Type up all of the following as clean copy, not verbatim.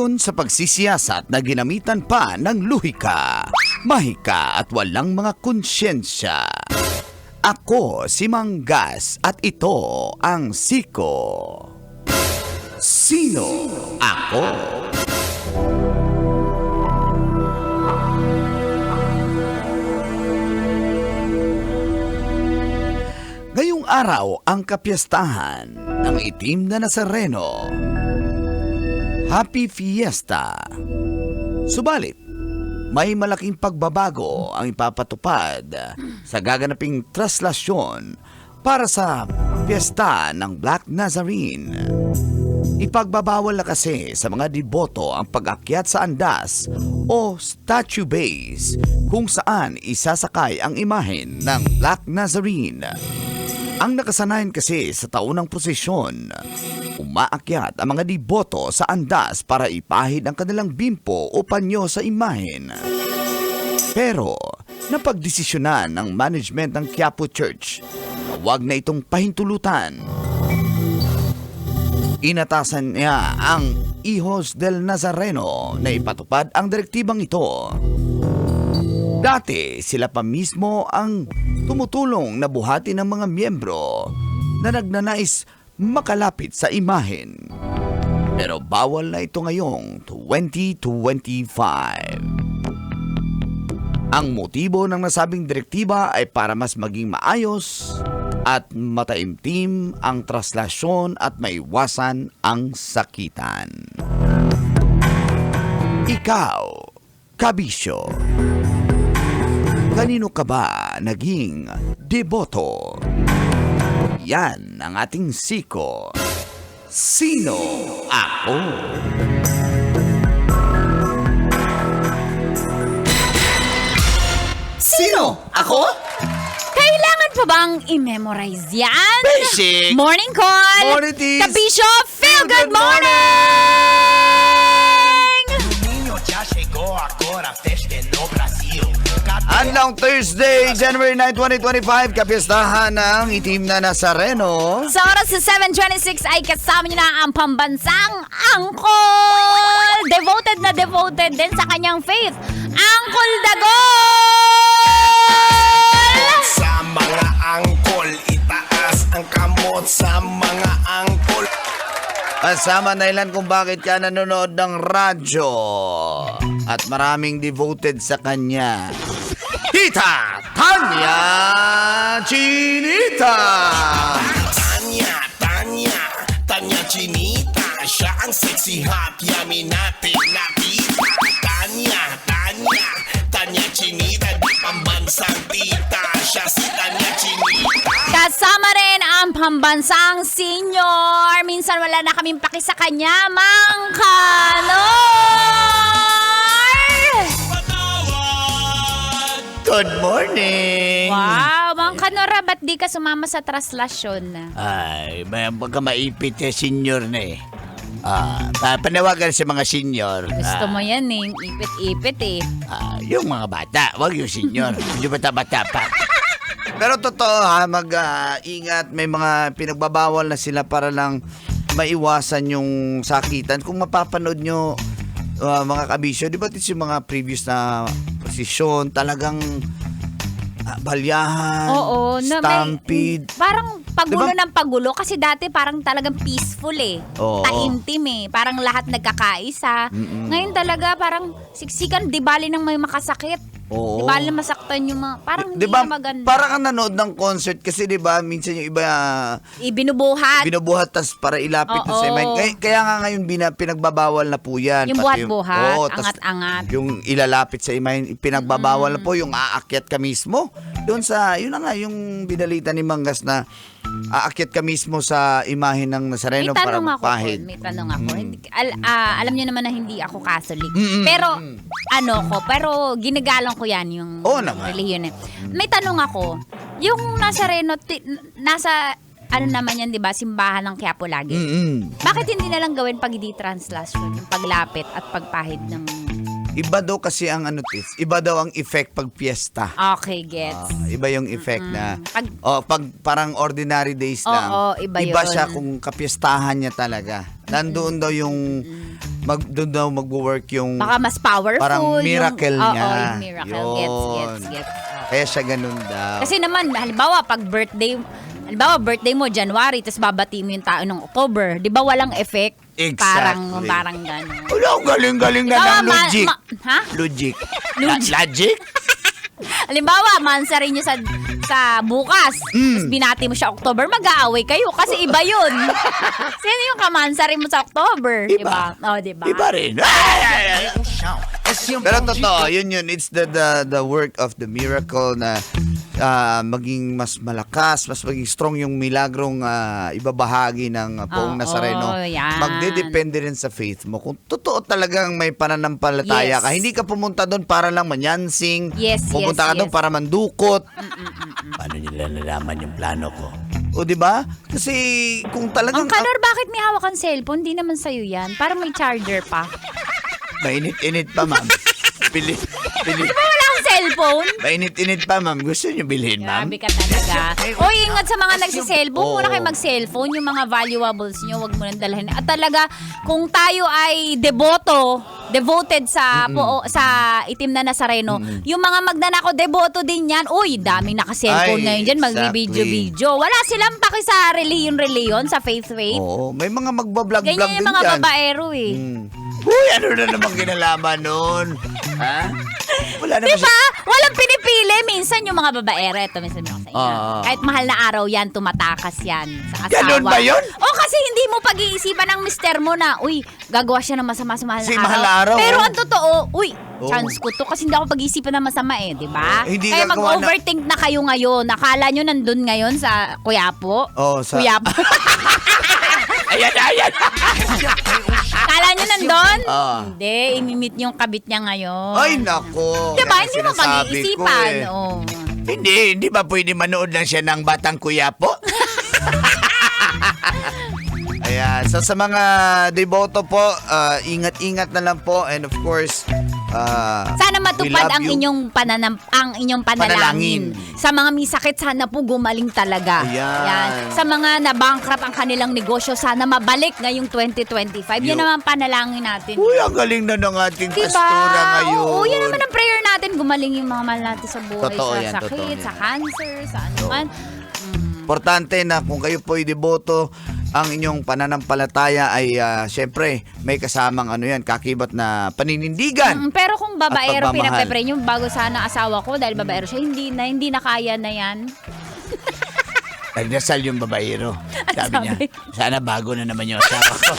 Ayon sa pagsisiyasat na ginamitan pa ng luhika, mahika at walang mga konsyensya. Ako si Manggas at ito ang Siko. Sino ako? Ngayong araw ang kapiyastahan ng itim na Nazareno. Happy Fiesta! Subalit, may malaking pagbabago ang ipapatupad sa gaganaping traslasyon para sa piyesta ng Black Nazarene. Ipagbabawal na kasi sa mga deboto ang pag-akyat sa andas o statue base kung saan isasakay ang imahen ng Black Nazarene. Ang nakasanayan kasi sa taunang prosesyon, umaakyat ang mga deboto sa andas para ipahid ang kanilang bimpo o panyo sa imahen. Pero napagdesisyonan ng management ng Quiapo Church na huwag na itong pahintulutan. Inatasan niya ang Hijos del Nazareno na ipatupad ang direktibang ito. Dati sila pa mismo ang tumutulong na buhati ng mga miyembro na nagnanais makalapit sa imahen. Pero bawal na ito ngayong 2025. Ang motibo ng nasabing direktiba ay para mas maging maayos at mataimtim ang traslasyon at maiwasan ang sakitan. Ikaw, kabisyo, kanino ka ba naging deboto? Yan ang ating Siko. Sino ako? Sino? Ako? Kailangan pa bang i-memorize yan? Basic! Morning call! Morning, Tis! Kabisyo, feel good morning! Ninho já chegou agora, festa no Brasil. Anlang Thursday, January 9, 2025, kapistahan ng itim na Nazareno. Sa oras sa 7:26 ay kasama niyo na ang pambansang Angkol! Devoted na devoted din sa kanyang faith, Angkol Dagol! Sa mga angkol, itaas ang kamot sa mga angkol. Kasama na ilan kung bakit ka nanonood ng radyo at maraming devoted sa kanya. Tita Tanya Chinita! Tanya Chinita. Siya ang sexy hot, yummy natin nakita. Tanya Chinita. Di pambansang tita, siya si Tanya Chinita. Kasama rin ang pambansang senior. Minsan wala na kaming paki sa kanya, Mang Kanor! Good morning! Wow, Mang Kanora, ba't di ka sumama sa traslasyon? Ay, may baka maipit yung senior na eh. Panawagan sa mga senior. Gusto mo yan eh, ipit-ipit eh. Yung mga bata, wag yung senior. Yung bata-bata pa. Pero totoo ha, mag-ingat. May mga pinagbabawal na sila para lang maiwasan yung sakitan. Kung mapapanood nyo, mga kabisyo, di ba yung mga previous na posisyon, talagang balyahan, Oo, stampede. Parang pagulo Diba? ng pagulo kasi dati parang talagang peaceful eh. Oo. Taimtim eh. Parang lahat nagkakaisa. Ngayon talaga parang siksikan, di bali nang may makasakit. Oo. Di bali na masaktan yung mga, parang hindi Diba, na maganda. parang kang nanood ng concert kasi diba, minsan yung iba Ibinubuhat. binubuhat tas para ilapit na sa Oo. imahen. Kaya nga ngayon pinagbabawal na po yan. Yung Pati buhat-buhat, Oo, tas angat-angat. Yung ilalapit sa imahen, pinagbabawal na po yung aakyat ka mismo. Doon sa, yun na nga, yung binalita ni Manggas na aakyat ka mismo sa imahen ng Nazareno May para tanong ako, magpahid. Paul. May tanong ako. Alam niyo naman na hindi ako Catholic. Pero, pero ginagalang ko yan, yung Oo naman. relihiyon. May tanong ako. Yung Nazareno, nasa, naman yan, di ba, simbahan ng Quiapo lagi. Bakit hindi na lang gawin pag hindi translation, yung paglapit at pagpahid ng Iba daw kasi ang iba daw ang effect pag fiesta. Okay, gets. Iba yung effect na Pag- pag parang ordinary days lang. Oo, iba yun. siya kung kapiestahan niya talaga. Nandoon daw yung doon daw magwo-work yung Baka mas powerful. parang miracle yung, niya. Oo, yung miracle. Yun. Gets. Kaya siya ganun daw. Kasi naman, halimbawa, birthday mo January, tapos babati mo yung tao ng October, di ba walang effect? Exactly. Parang gano'n. Wala, ang galing-galing na Ikaw, ng logic. ha? Logic. Logic. Logic? Halimbawa, mansarin nyo sa bukas, tapos binati mo siya October, mag-aaway kayo kasi iba yun. Sino yung kamansarin mo sa October? Iba. Diba? Diba? Iba rin. Pero totoo, yun. It's the work of the miracle na maging mas malakas, mas maging strong yung milagrong ibabahagi ng Poong Nazareno. Yan. Magdedepende rin sa faith mo. Kung totoo talagang may pananampalataya ka, hindi ka pumunta doon para lang manyansing, pumunta ka doon para mandukot. Paano nila nalaman yung plano ko? O, di ba? Kasi kung talagang... Ang Kanor, bakit may hawak kang cellphone? Hindi naman sa'yo yan. Parang may charger pa. Mainit-init pa, ma'am. Pili. Di ba wala kang cellphone? Mainit-init pa, ma'am. Gusto niyo bilhin, ma'am? Grabe ka talaga. Oy, ingat sa mga nagsiselfone. Muna kayo Oo. mag-cellphone. Yung mga valuables nyo, wag mo nang dalhin. At talaga, kung tayo ay devoted sa itim na Nazareno, yung mga magnanako, deboto din yan. Uy, daming naka-cellphone Ay, ngayon dyan. Magbibidyo-video. Wala silang paki sa reliyon, sa faith. Oo, may mga magbablog-vlog din Ganyan yung mga dyan. babaero eh. Uy, ano na naman kinalaman nun? Ha? Wala naman Diba? Walang pinipili. Minsan yung mga babaero, ito minsan mo sa inyo. Ah. Kahit mahal na araw yan, tumatakas yan sa asawa. Ganun ba yun? O kasi hindi mo pag-iisipan ng mister mo na, uy, gagawa siya ng masama sa mahal Kasi na araw. mahal na araw, Pero oh. ang totoo, uy, Oh. chance ko to kasi hindi ako pag-iisipan ng masama di ba? Hindi Kaya gagawa mag-overthink na kayo ngayon. Akala nyo nandun ngayon sa Kuyapo? Oh, sa- Kuyapo. Ayan! Akala nyo nandun? Ah. Hindi, imimit yung kabit niya ngayon. Ay, nako. Diba? Yan ang Hindi mo sinasabi pag-iisipan. ko, eh. Oh. Hindi ba pwede manood lang siya ng Batang Kuyapo? Ayan. So sa mga deboto po, ingat-ingat na lang po. And of course, Sana we matupad love ang you. inyong panalangin. Sa mga may sakit, sana po gumaling talaga. Ayan. Yan. Sa mga nabankrupt ang kanilang negosyo, sana mabalik ngayong 2025. Yan Yo. naman panalangin natin. Uy, ang galing na ng ating Diba? pastora ngayon. Oo, yan naman ang prayer natin. Gumaling yung mga mahal natin sa buhay, Totoo sa yan, sakit, totoo yan. sa cancer, sa ano man. Importante na kung kayo po'y deboto, ang inyong pananampalataya ay syempre may kasamang kakibat na paninindigan. Pero kung babaero At pagmamahal. pinagpe-pray nyo bago sana asawa ko dahil babaero siya, hindi na kaya na yan. Nagdasal yung babaero. Sabi niya, sabi? sana bago na naman yung asawa ko.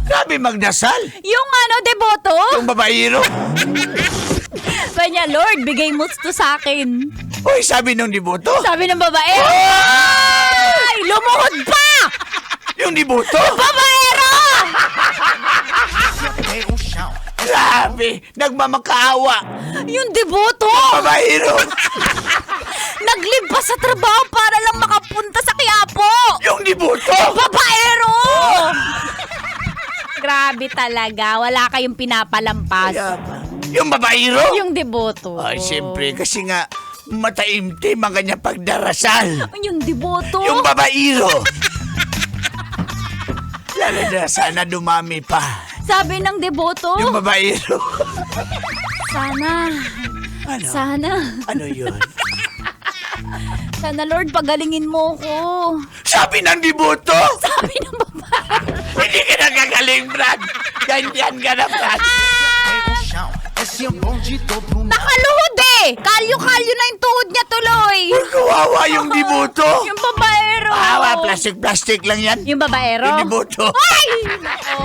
Sabi magdasal. Yung deboto. Yung babaero. Sabi niya, Lord, bigay mo to sa akin. Uy, sabi nung deboto. Sabi ng babaero, ay, lumuhod pa! Yung deboto. Babaero! Grabe, nagmamakaawa. Yung deboto, Babaero. naglipas sa trabaho para lang makapunta sa Quiapo. Yung deboto. Babaero! Grabe talaga, wala kayong pinapalampas. Yung babaero. Yung deboto. Ay, siyempre, kasi nga, mataimtim ang kanyang pagdarasal. Yung deboto. Yung babaero. Lalo na, sana dumami pa. Sabi ng deboto, Yung babaero. sana, Ano? sana, Ano yun? sana Lord, pagalingin mo ko. Sabi ng deboto. Sabi ng babae. Hindi ka nagagaling, Brad. Ganyan ka na, Brad. Nakaluhod eh! Kalyo-kalyo na yung tuhod niya tuloy. Kawawa yung deboto. Yung babaero. Kawawa, plastic-plastic lang yan. Yung babaero. Yung deboto. Ay! Nako,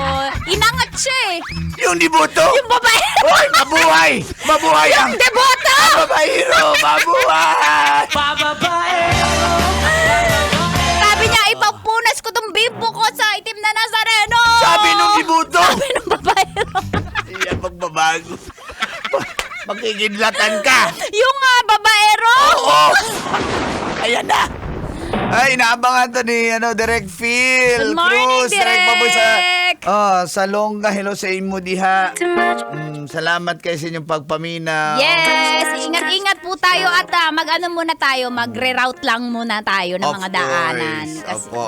inangat siya eh. Yung deboto. Yung babaero. Hoy, mabuhay! Mabuhay ang... Yung deboto. Ang babaero! Mabuhay! Sabi niya, ipampunas ko tong bimbo ko sa itim na Nazareno. Sabi nung deboto! Sabi ng babaero. Iya, pagbabago. Magkikidlatan ka! Yung babaero. Oo! Ayan na! Ay, inaabangan to ni Direk Phil Good morning, Cruz. Direk Baboy sa Direk! Salonga, hello sa imo diha. Salamat kayo sa inyong pagpaminaw. Yes, ingat-ingat po tayo at mag-ano muna tayo, magre-route lang muna tayo ng Of mga daanan. course. Opo.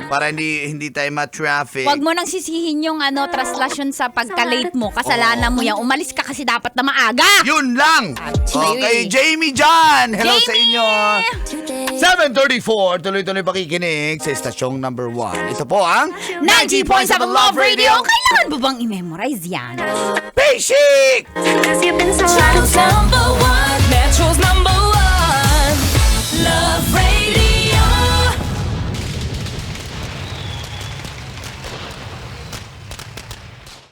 Para hindi tayo ma-traffic. Huwag mo nang sisihin yung traslasyon sa pagka-late mo. Kasalanan mo yan. Umalis ka kasi dapat na maaga. Yun lang. Ayun. Okay, Jamie John. Hello Jamie! sa inyo. 7:34. Tuloy-tuloy pakikinig sa estasyong number 1. Ito po ang 90.7 Love Radio. Kailangan mo bang i-memorize yan? Basic! Cause you've been so right. Number one, Metro's